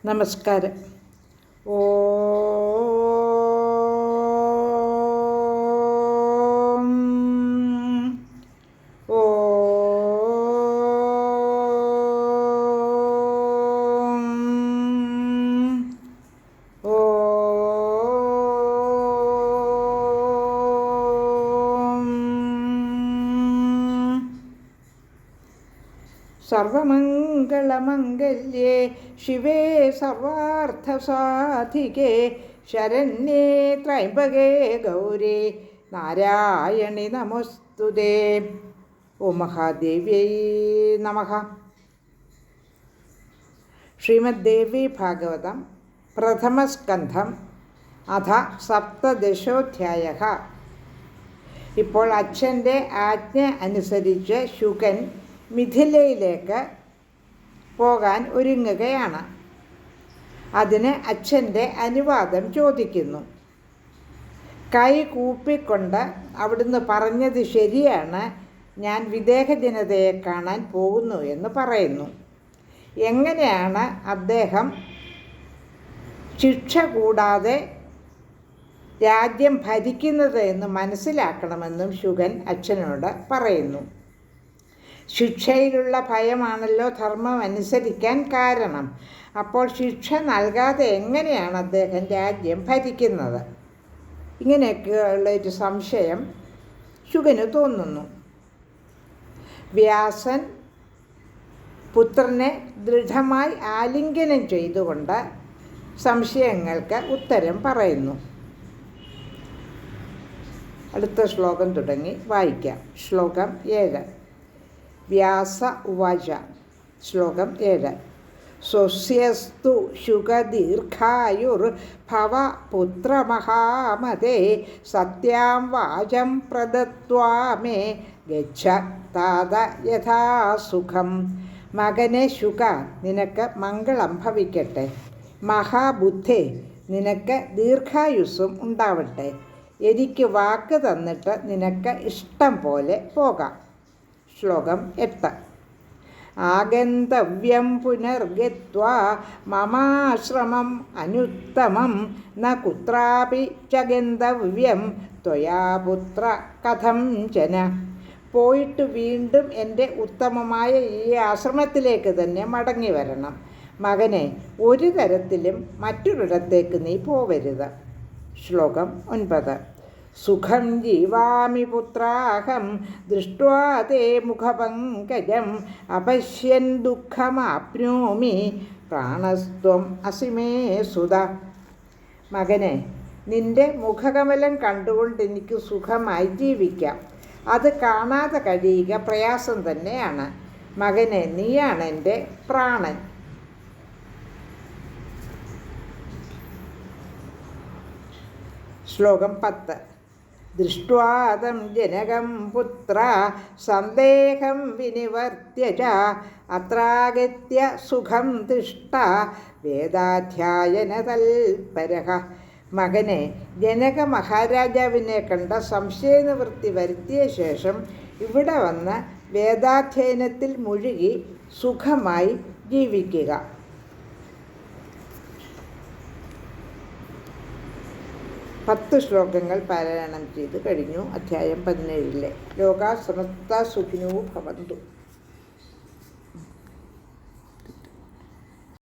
നമസ്കാരം. ഓം സർവമംഗളമംഗല്യേ ശിവേ സർവാർത്ഥസാധികേ ശരണ്യേ ത്രയംബകേ ഗൗരി നാരായണി നമോസ്തുതേ. ഓം മഹാദേവ്യൈ നമഃ. ശ്രീമദ്ദേവി ഭാഗവതം പ്രഥമസ്കന്ധം അഥ സപ്തദശോധ്യായഃ. ഇപ്പോൾ അച്ഛൻ്റെ ആജ്ഞ അനുസരിച്ച് ശുകൻ മിഥിലയിലേക്ക് പോകാൻ ഒരുങ്ങുകയാണ്. അതിന് അച്ഛൻ്റെ അനുവാദം ചോദിക്കുന്നു. കൈ കൂപ്പിക്കൊണ്ട് അവിടുന്ന് പറഞ്ഞത് ശരിയാണ്, ഞാൻ വിദേഹ ജനതയെ കാണാൻ പോകുന്നു എന്ന് പറയുന്നു. എങ്ങനെയാണ് അദ്ദേഹം ശിക്ഷ കൂടാതെ രാജ്യം ഭരിക്കുന്നത് എന്ന് മനസ്സിലാക്കണമെന്നും ശുകൻ അച്ഛനോട് പറയുന്നു. ശിക്ഷയിലുള്ള ഭയമാണല്ലോ ധർമ്മം അനുസരിക്കാൻ കാരണം. അപ്പോൾ ശിക്ഷ നൽകാതെ എങ്ങനെയാണ് അദ്ദേഹം രാജ്യം ഭരിക്കുന്നത്? ഇങ്ങനെയൊക്കെയുള്ളൊരു സംശയം ശുകന് തോന്നുന്നു. വ്യാസൻ പുത്രനെ ദൃഢമായി ആലിംഗനം ചെയ്തുകൊണ്ട് സംശയങ്ങൾക്ക് ഉത്തരം പറയുന്നു. അടുത്ത ശ്ലോകം തുടങ്ങി വായിക്കാം. ശ്ലോകം 7. വ്യാസ ഉവാച. ശ്ലോകം 7. സ്വസ്യസ്തു ശുകദീർഘായുർഭവ പുത്രമഹാമതേ സത്യാം വാചം പ്രദത്വാ മേ ഗച്ഛ താത യഥാ സുഖം. മകനെ ശുക, നിനക്ക് മംഗളം ഭവിക്കട്ടെ. മഹാബുദ്ധേ, നിനക്ക് ദീർഘായുസ്സും ഉണ്ടാവട്ടെ. എനിക്ക് വാക്ക് തന്നിട്ട് നിനക്ക് ഇഷ്ടം പോലെ പോകാം. ശ്ലോകം 8. ആഗന്തവ്യം പുനർഗത്വാ മമാശ്രമം അനുത്തമം ന കുത്രാപി ച ഗന്തവ്യം ത്വയാ പുത്ര കഥം ജന. പോയിട്ട് വീണ്ടും എൻ്റെ ഉത്തമമായ ഈ ആശ്രമത്തിലേക്ക് തന്നെ മടങ്ങി വരണം. മകനെ, ഒരു തരത്തിലും മറ്റൊരിടത്തേക്ക് നീ പോവരുത്. ശ്ലോകം 9. സുഖം ജീവാമി പുത്രാഹം ദൃഷ്ട്വാ തേ മുഖപങ്കജം അപശ്യൻ ദുഃഖമാപ്നോമി പ്രാണസ്ത്വം അസിമേ സുത. മകനെ, നിന്റെ മുഖകമലം കണ്ടുകൊണ്ട് എനിക്ക് സുഖമായി ജീവിക്കാം. അത് കാണാതെ കഴിയുക പ്രയാസം തന്നെയാണ്. മകനെ, നീയാണ് എൻ്റെ പ്രാണൻ. ശ്ലോകം 10. ദൃഷ്ട്വാതം ജനകം പുത്ര സന്ദേഹം വിനിവർത്യ ച അത്രാഗത്യ സുഖം തിഷ്ഠ വേദാധ്യായന തൽപരഃ. മകനെ, ജനക മഹാരാജാവിനെ കണ്ട സംശയനിവൃത്തി വരുത്തിയ ശേഷം ഇവിടെ വന്ന് വേദാധ്യയനത്തിൽ മുഴുകി സുഖമായി ജീവിക്കുക. 10 ശ്ലോകങ്ങൾ പാരായണം ചെയ്ത് കഴിഞ്ഞു. അധ്യായം 17. ലോകാ സമസ്താ സുഖിനോ ഭവന്തു.